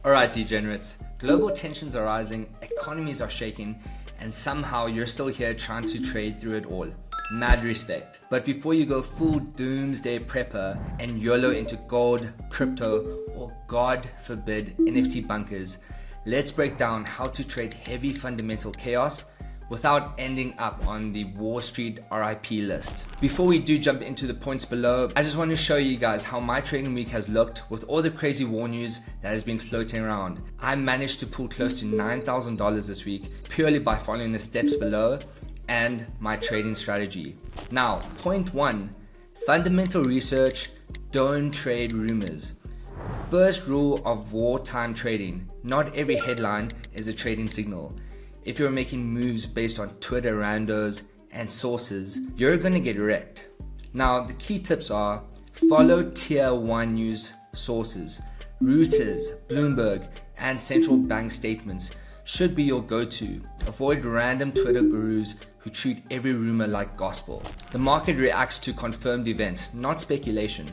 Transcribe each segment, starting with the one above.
Alright degenerates, global tensions are rising, economies are shaking, and somehow you're still here trying to trade through it all. Mad respect. But before you go full doomsday prepper and YOLO into gold, crypto, or God forbid NFT bunkers, let's break down how to trade heavy fundamental chaos without ending up on the Wall Street RIP list. Before we do jump into the points below, I just want to show you guys how my trading week has looked with all the crazy war news that has been floating around. I managed to pull close to $9,000 this week purely by following the steps below and my trading strategy. Now, point one, fundamental research, don't trade rumors. First rule of wartime trading, not every headline is a trading signal. If you're making moves based on Twitter randos and sources, you're gonna get wrecked. Now, the key tips are follow tier 1 news sources. Reuters, Bloomberg, and central bank statements should be your go-to. Avoid random Twitter gurus who treat every rumor like gospel. The market reacts to confirmed events, not speculation.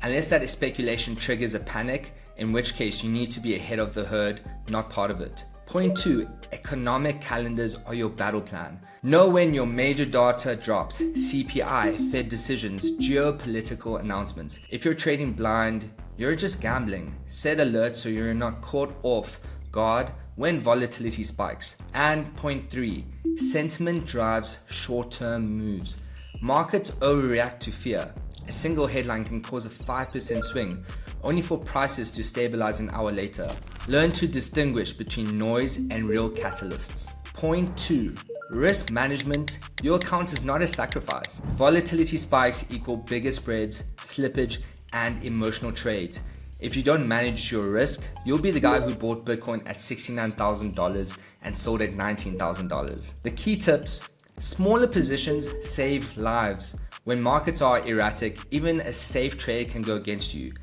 Unless that speculation triggers a panic, in which case you need to be ahead of the herd, not part of it. Point two, economic calendars are your battle plan. Know when your major data drops, CPI, Fed decisions, geopolitical announcements. If you're trading blind, you're just gambling. Set alerts so you're not caught off guard when volatility spikes. And point three, sentiment drives short-term moves. Markets overreact to fear. A single headline can cause a 5% swing, only for prices to stabilize an hour later. Learn to distinguish between noise and real catalysts. Point two, risk management. Your account is not a sacrifice. Volatility spikes equal bigger spreads, slippage, and emotional trades. If you don't manage your risk, you'll be the guy who bought Bitcoin at $69,000 and sold at $19,000. The key tips, smaller positions save lives. When markets are erratic, even a safe trade can go against you.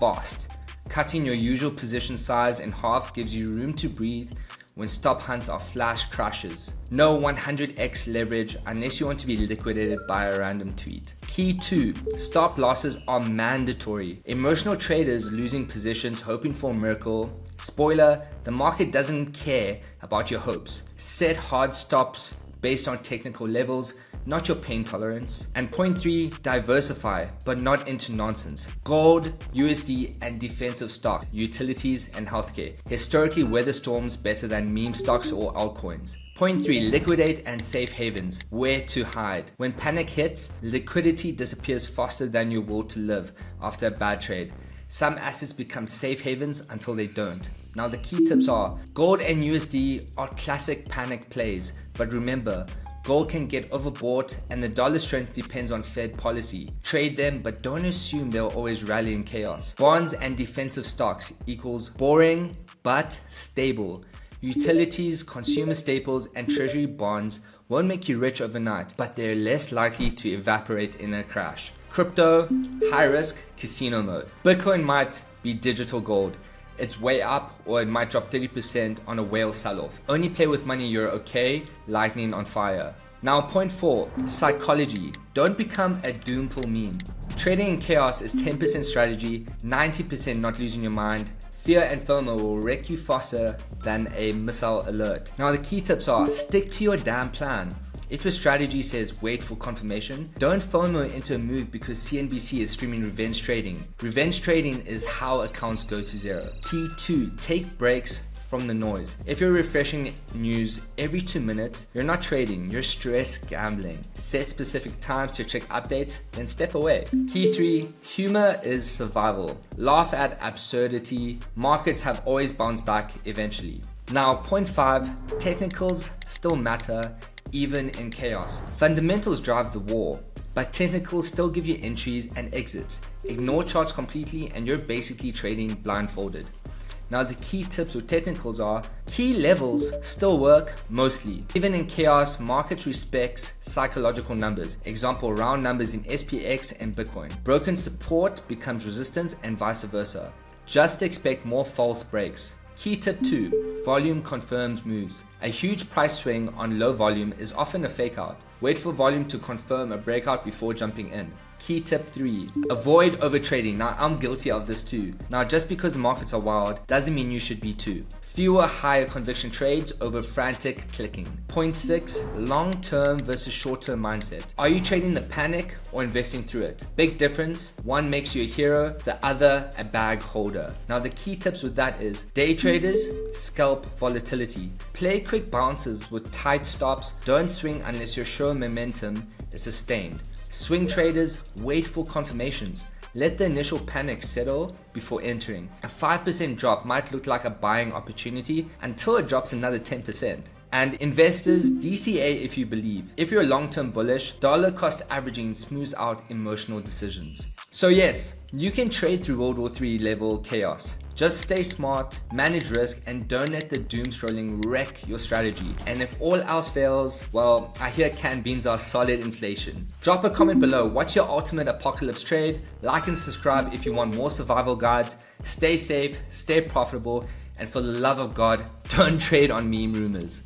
Fast. Cutting your usual position size in half gives you room to breathe when stop hunts are flash crashes. No 100x leverage unless you want to be liquidated by a random tweet. Key 2. Stop losses are mandatory. Emotional traders losing positions hoping for a miracle. Spoiler, the market doesn't care about your hopes. Set hard stops based on technical levels, not your pain tolerance. And point three, diversify, but not into nonsense. Gold, USD, and defensive stocks, utilities, and healthcare. Historically, weather storms better than meme stocks or altcoins. Point three, liquidate and safe havens. Where to hide. When panic hits, liquidity disappears faster than your will to live after a bad trade. Some assets become safe havens until they don't. Now the key tips are, gold and USD are classic panic plays, but remember, gold can get overbought and the dollar strength depends on Fed policy. Trade them, but don't assume they'll always rally in chaos. Bonds and defensive stocks equals boring but stable. Utilities, consumer staples, and treasury bonds won't make you rich overnight, but they're less likely to evaporate in a crash. Crypto, high risk, casino mode. Bitcoin might be digital gold. It's way up, or it might drop 30% on a whale sell-off. Only play with money you're okay, lightning on fire. Now point four, psychology. Don't become a doompool meme. Trading in chaos is 10% strategy, 90% not losing your mind. Fear and FOMO will wreck you faster than a missile alert. Now the key tips are, stick to your damn plan. If your strategy says wait for confirmation, don't FOMO into a move because CNBC is streaming revenge trading. Revenge trading is how accounts go to zero. Key 2, take breaks from the noise. If you're refreshing news every 2 minutes, you're not trading, you're stress gambling. Set specific times to check updates, then step away. Key 3, humor is survival. Laugh at absurdity. Markets have always bounced back eventually. Now point 5, technicals still matter even in chaos. Fundamentals drive the war, but technicals still give you entries and exits. Ignore charts completely and you're basically trading blindfolded. Now the key tips with technicals are, key levels still work mostly. Even in chaos, market respects psychological numbers. Example, round numbers in SPX and Bitcoin. Broken support becomes resistance and vice versa. Just expect more false breaks. Key tip 2, volume confirms moves. A huge price swing on low volume is often a fake out. Wait for volume to confirm a breakout before jumping in. Key tip 3, avoid overtrading. Now, I'm guilty of this too. Now, just because the markets are wild doesn't mean you should be too. Fewer higher conviction trades over frantic clicking. Point 6, long-term versus short-term mindset. Are you trading the panic or investing through it? Big difference. One makes you a hero, the other a bag holder. Now, the key tips with that is day traders, scalp volatility. Play quick bounces with tight stops. Don't swing unless your show momentum is sustained. Swing traders, wait for confirmations. Let the initial panic settle before entering. A 5% drop might look like a buying opportunity until it drops another 10%. And investors, DCA if you believe. If you're long-term bullish, dollar cost averaging smooths out emotional decisions. So yes, you can trade through World War III level chaos. Just stay smart, manage risk, and don't let the doom scrolling wreck your strategy. And if all else fails, well, I hear canned beans are solid inflation. Drop a comment below. What's your ultimate apocalypse trade? Like and subscribe if you want more survival guides. Stay safe, stay profitable, and for the love of God, don't trade on meme rumors.